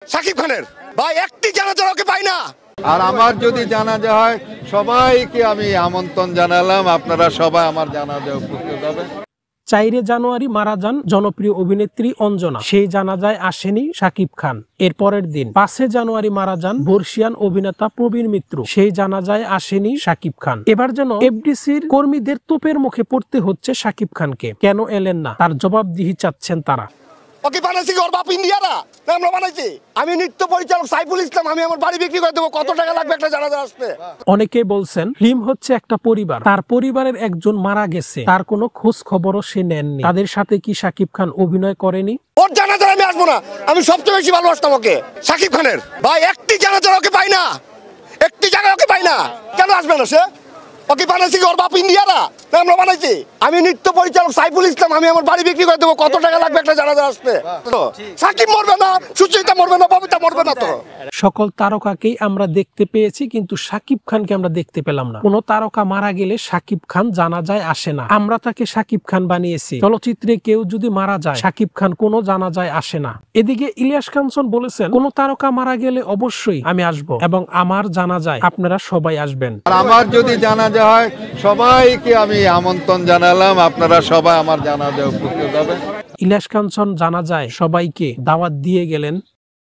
শাকিব খানের ভাই একটি জানাজার ওকে পাই না। আর আমার যদি জানাজা হয় সবাইকে আমি আমন্ত্রণ জানালাম, আপনারা সবাই আমার জানাজায় উপস্থিত হবেন। 4 জানুয়ারি মারা যান জনপ্রিয় অভিনেত্রী অঞ্জনা, সেই জানাজায় আসেনি শাকিব খান। এর পরের দিন 5 জানুয়ারি মারা যান বর্ষিয়ান অভিনেতা প্রবীণ মিত্র, সেই জানাজায় আসেনি শাকিব খান। এবার যেন এফডিসির কর্মীদের তোপের মুখে পড়তে হচ্ছে শাকিব খানকে, কেন এলেন না তার জবাবদিহি চাচ্ছেন তারা। ওকে বানাইছি ওর বাপ ইন্ডিয়ারা, আমরা বানাইছি। আমি নৃত্য পরিচালক সাইফুল ইসলাম, আমি আমার বাড়ি বিক্রি করে দেবো, কত টাকা লাগবে একটা জানাজা আসতে? অনেকে বলছেন ফিল্ম হচ্ছে একটা পরিবার, তার পরিবারের একজন মারা গেছে, তার কোনো খোঁজ খবরও সে নেননি। তাদের সাথে কি শাকিব খান অভিনয় করেনি? ওর জানাজায় আমি আসবো না, আমি সবচেয়ে বেশি ভালোবাসতাম ওকে। শাকিব খানের ভাই একটি জানাজার ওকে পাই না, একটি জায়গায় ওকে পাই না। কেন আসবে না সে? ওকে বানাইছি ওর বাপ ইন্ডিয়ারা, আমরা বানাইছি। আমি নৃত্য পরিচালক সাইফুল ইসলাম, আমি আমার বাড়ি বিক্রি করে দেবো, কত টাকা লাগবে একটা জানাজা আসতে? সাকিব মরবে না, সুচিতা মরবে না, ববিতা মরবে না। তো সকল তারকাকেই আমরা দেখতে পেয়েছি, কিন্তু শাকিব খানকে আমরা দেখতে পেলাম না। কোন তারকা মারা গেলে শাকিব খান জানাজায় আসে না, আমরা তাকে শাকিব খান বানিয়েছি। চলচ্চিত্রে কেউ যদি মারা যায় শাকিব খান কোনো জানাজায় আসে না। এদিকে ইলিয়াস কাঞ্চন বলেছেন, কোন তারকা মারা গেলে অবশ্যই আমি আসব এবং আমার জানাজায় আপনারা সবাই আসবেন। আর আমার যদি জানাজা হয় সবাইকে আমি আমন্ত্রণ জানালাম, আপনারা সবাই আমার জানাজায় উপস্থিত হবেন। ইলিয়াস কাঞ্চন জানাজায় সবাইকে দাওয়াত দিয়ে গেলেন।